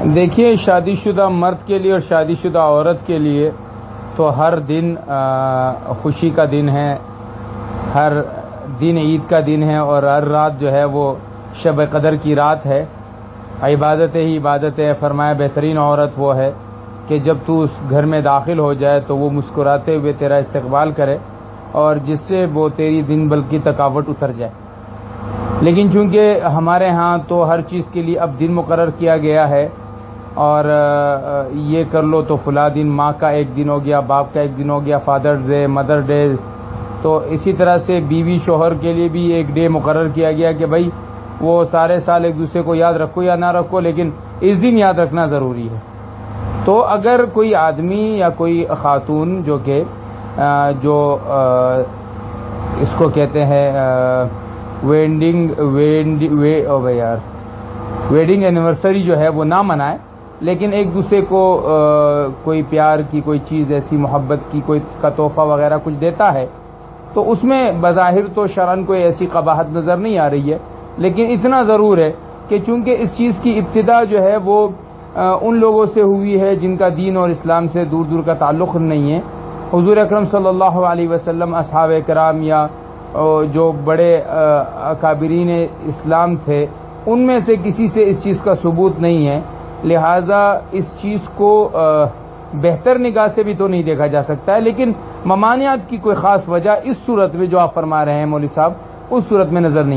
دیکھیے، شادی شدہ مرد کے لیے اور شادی شدہ عورت کے لیے تو ہر دن خوشی کا دن ہے، ہر دن عید کا دن ہے، اور ہر رات جو ہے وہ شب قدر کی رات ہے۔ عبادت ہی عبادت ہے۔ فرمایا بہترین عورت وہ ہے کہ جب تو اس گھر میں داخل ہو جائے تو وہ مسکراتے ہوئے تیرا استقبال کرے اور جس سے وہ تیری دن بھر کی تھکاوٹ اتر جائے۔ لیکن چونکہ ہمارے ہاں تو ہر چیز کے لیے اب دن مقرر کیا گیا ہے، اور یہ کر لو تو فلاں دن ماں کا ایک دن ہو گیا، باپ کا ایک دن ہو گیا، فادرز ڈے، مدر ڈے، تو اسی طرح سے بیوی شوہر کے لیے بھی ایک ڈے مقرر کیا گیا کہ بھائی وہ سارے سال ایک دوسرے کو یاد رکھو یا نہ رکھو، لیکن اس دن یاد رکھنا ضروری ہے۔ تو اگر کوئی آدمی یا کوئی خاتون جو اس کو کہتے ہیں ویڈنگ اینیورسری جو ہے وہ نہ منائے، لیکن ایک دوسرے کو کوئی پیار کی کوئی چیز ایسی، محبت کی کوئی کا تحفہ وغیرہ کچھ دیتا ہے، تو اس میں بظاہر تو شرعاً کوئی ایسی قباحت نظر نہیں آ رہی ہے، لیکن اتنا ضرور ہے کہ چونکہ اس چیز کی ابتدا جو ہے وہ ان لوگوں سے ہوئی ہے جن کا دین اور اسلام سے دور دور کا تعلق نہیں ہے۔ حضور اکرم صلی اللہ علیہ وسلم، اصحاب کرام یا جو بڑے اکابرین اسلام تھے، ان میں سے کسی سے اس چیز کا ثبوت نہیں ہے، لہذا اس چیز کو بہتر نگاہ سے بھی تو نہیں دیکھا جا سکتا ہے، لیکن ممانعت کی کوئی خاص وجہ اس صورت میں جو آپ فرما رہے ہیں مولوی صاحب، اس صورت میں نظر نہیں